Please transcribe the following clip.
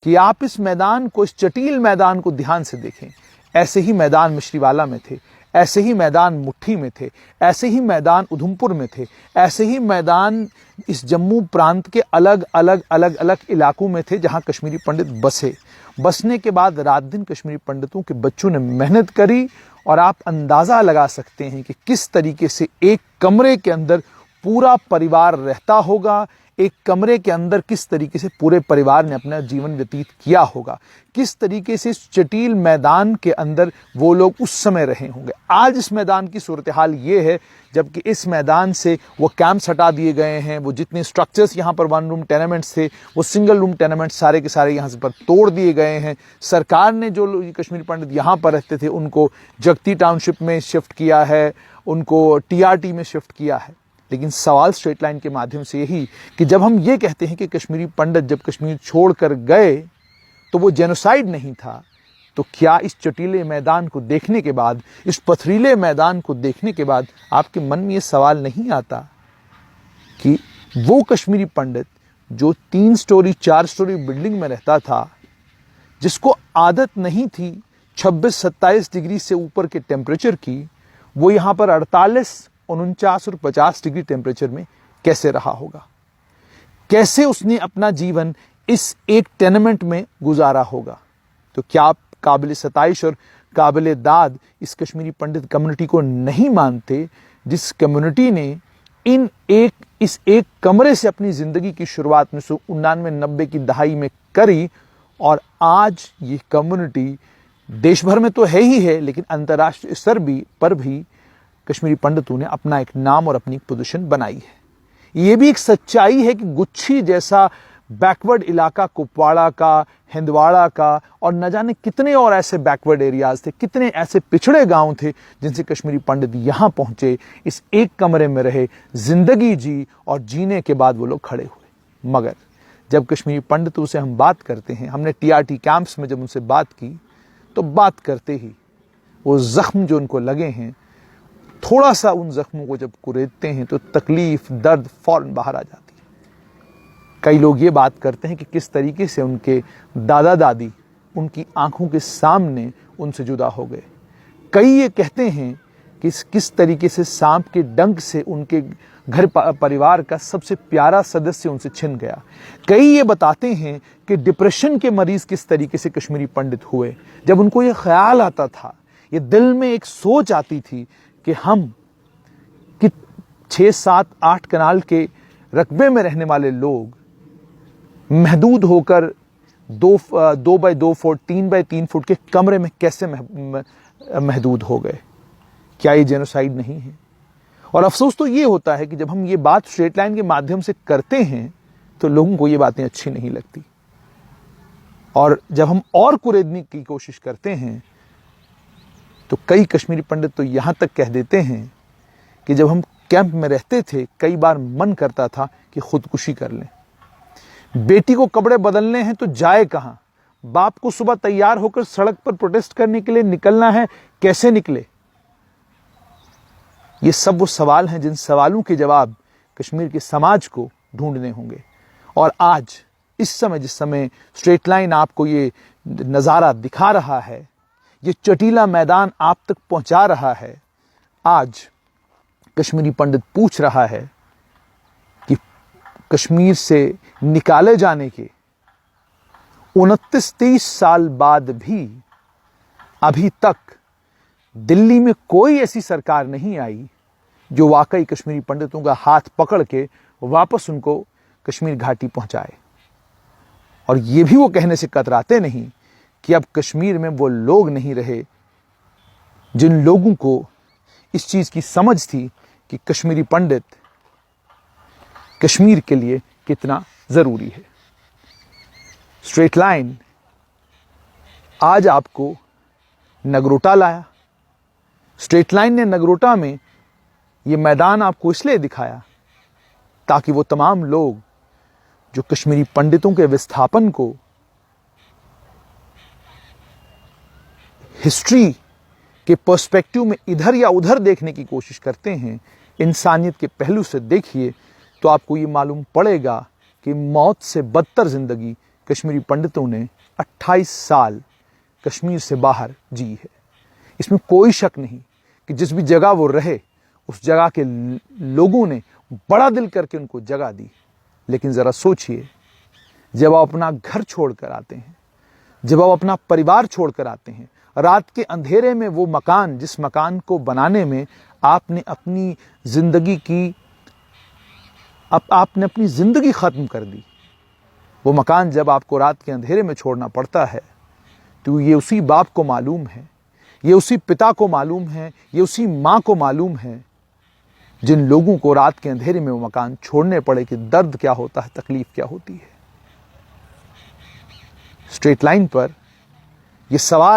कि आप इस मैदान को, इस जटिल मैदान को ध्यान से देखें। ऐसे ही मैदान मिश्रीवाला में थे, ऐसे ही मैदान मुट्ठी में थे, ऐसे ही मैदान उधमपुर में थे, ऐसे ही मैदान इस जम्मू प्रांत के अलग अलग इलाकों में थे जहां कश्मीरी पंडित बसे। बसने के बाद रात दिन कश्मीरी पंडितों के बच्चों ने मेहनत करी और आप अंदाजा लगा सकते हैं कि किस तरीके से एक कमरे के अंदर पूरा परिवार रहता होगा, एक कमरे के अंदर किस तरीके से पूरे परिवार ने अपना जीवन व्यतीत किया होगा, किस तरीके से इस जटिल मैदान के अंदर वो लोग उस समय रहे होंगे। आज इस मैदान की सूरत हाल ये है, जबकि इस मैदान से वो कैंप्स हटा दिए गए हैं, वो जितने स्ट्रक्चर्स यहाँ पर वन रूम टेनेमेंट्स थे, वो सिंगल रूम टेनेमेंट्स सारे के सारे यहाँ से पर तोड़ दिए गए हैं। सरकार ने जो कश्मीरी पंडित यहाँ पर रहते थे उनको जगती टाउनशिप में शिफ्ट किया है, उनको TRT में शिफ्ट किया है। लेकिन सवाल स्ट्रेट लाइन के माध्यम से यही कि जब हम ये कहते हैं कि कश्मीरी पंडित जब कश्मीर छोड़कर गए तो वो जेनोसाइड नहीं था, तो क्या इस चटीले मैदान को देखने के बाद, इस पथरीले मैदान को देखने के बाद आपके मन में ये सवाल नहीं आता कि वो कश्मीरी पंडित जो 3 स्टोरी 4 स्टोरी बिल्डिंग में रहता था, जिसको आदत नहीं थी 26-27 डिग्री से ऊपर के टेम्परेचर की, वो यहाँ पर 48, 49 और 50 डिग्री टेम्परेचर में कैसे रहा होगा? कैसे उसने अपना जीवन इस एक टेनेमेंट में गुजारा होगा? तो क्या आप काबिल सताइश और काबिल दाद इस कश्मीरी पंडित कम्युनिटी को नहीं मानते, जिस कम्युनिटी ने इस एक कमरे से अपनी जिंदगी की शुरुआत 1999-90 की दहाई में करी, और आज ये कम्युनिटी देश भर में तो है ही है, लेकिन अंतर्राष्ट्रीय स्तर पर भी कश्मीरी पंडितों ने अपना एक नाम और अपनी एक पोजीशन बनाई है। ये भी एक सच्चाई है कि गुच्छी जैसा बैकवर्ड इलाका कुपवाड़ा का, हिंदवाड़ा का और न जाने कितने और ऐसे बैकवर्ड एरियाज थे, कितने ऐसे पिछड़े गांव थे जिनसे कश्मीरी पंडित यहां पहुंचे, इस एक कमरे में रहे, जिंदगी जी और जीने के बाद वो लोग खड़े हुए। मगर जब कश्मीरी पंडितों से हम बात करते हैं, हमने TRT कैंप्स में जब उनसे बात की, तो बात करते ही वो जख्म जो उनको लगे हैं, थोड़ा सा उन जख्मों को जब कुरेदते हैं तो तकलीफ, दर्द फौरन बाहर आ जाती है। कई लोग ये बात करते हैं कि किस तरीके से उनके दादा दादी उनकी आंखों के सामने उनसे जुदा हो गए। कई ये कहते हैं कि किस तरीके से सांप के डंक से उनके घर परिवार का सबसे प्यारा सदस्य उनसे छिन गया। कई ये बताते हैं कि डिप्रेशन के मरीज किस तरीके से कश्मीरी पंडित हुए, जब उनको ये ख्याल आता था, ये दिल में एक सोच आती थी कि हम कि 6, 7, 8 कनाल के रकबे में रहने वाले लोग महदूद होकर 2 बाय 2 फुट, 3 बाय 3 फुट के कमरे में कैसे महदूद हो गए। क्या ये जेनोसाइड नहीं है? और अफसोस तो ये होता है कि जब हम ये बात स्ट्रेट लाइन के माध्यम से करते हैं तो लोगों को ये बातें अच्छी नहीं लगती, और जब हम और कुरेदने की कोशिश करते हैं तो कई कश्मीरी पंडित तो यहाँ तक कह देते हैं कि जब हम कैंप में रहते थे कई बार मन करता था कि खुदकुशी कर लें। बेटी को कपड़े बदलने हैं तो जाए कहाँ? बाप को सुबह तैयार होकर सड़क पर प्रोटेस्ट करने के लिए निकलना है, कैसे निकले? ये सब वो सवाल हैं जिन सवालों के जवाब कश्मीर के समाज को ढूंढने होंगे। और आज इस समय, जिस समय स्ट्रेट लाइन आपको ये नज़ारा दिखा रहा है, ये चटीला मैदान आप तक पहुंचा रहा है, आज कश्मीरी पंडित पूछ रहा है कि कश्मीर से निकाले जाने के 29-30 साल बाद भी अभी तक दिल्ली में कोई ऐसी सरकार नहीं आई जो वाकई कश्मीरी पंडितों का हाथ पकड़ के वापस उनको कश्मीर घाटी पहुंचाए। और ये भी वो कहने से कतराते नहीं कि अब कश्मीर में वो लोग नहीं रहे जिन लोगों को इस चीज की समझ थी कि कश्मीरी पंडित कश्मीर के लिए कितना जरूरी है। स्ट्रेट लाइन आज आपको नगरोटा लाया। स्ट्रेट लाइन ने नगरोटा में ये मैदान आपको इसलिए दिखाया ताकि वो तमाम लोग जो कश्मीरी पंडितों के विस्थापन को हिस्ट्री के पर्सपेक्टिव में इधर या उधर देखने की कोशिश करते हैं, इंसानियत के पहलू से देखिए तो आपको ये मालूम पड़ेगा कि मौत से बदतर जिंदगी कश्मीरी पंडितों ने 28 साल कश्मीर से बाहर जी है। इसमें कोई शक नहीं कि जिस भी जगह वो रहे उस जगह के लोगों ने बड़ा दिल करके उनको जगह दी। लेकिन ज़रा सोचिए, जब आप अपना घर छोड़कर आते हैं, जब आप अपना परिवार छोड़कर आते हैं, रात के अंधेरे में वो मकान, जिस मकान को बनाने में आपने अपनी ज़िंदगी ख़त्म कर दी, वो मकान जब आपको रात के अंधेरे में छोड़ना पड़ता है तो ये उसी बाप को मालूम है, ये उसी पिता को मालूम है, ये उसी माँ को मालूम है जिन लोगों को रात के अंधेरे में वो मकान छोड़ने पड़े कि दर्द क्या होता है, तकलीफ क्या होती है। स्ट्रेट लाइन पर ये सवाल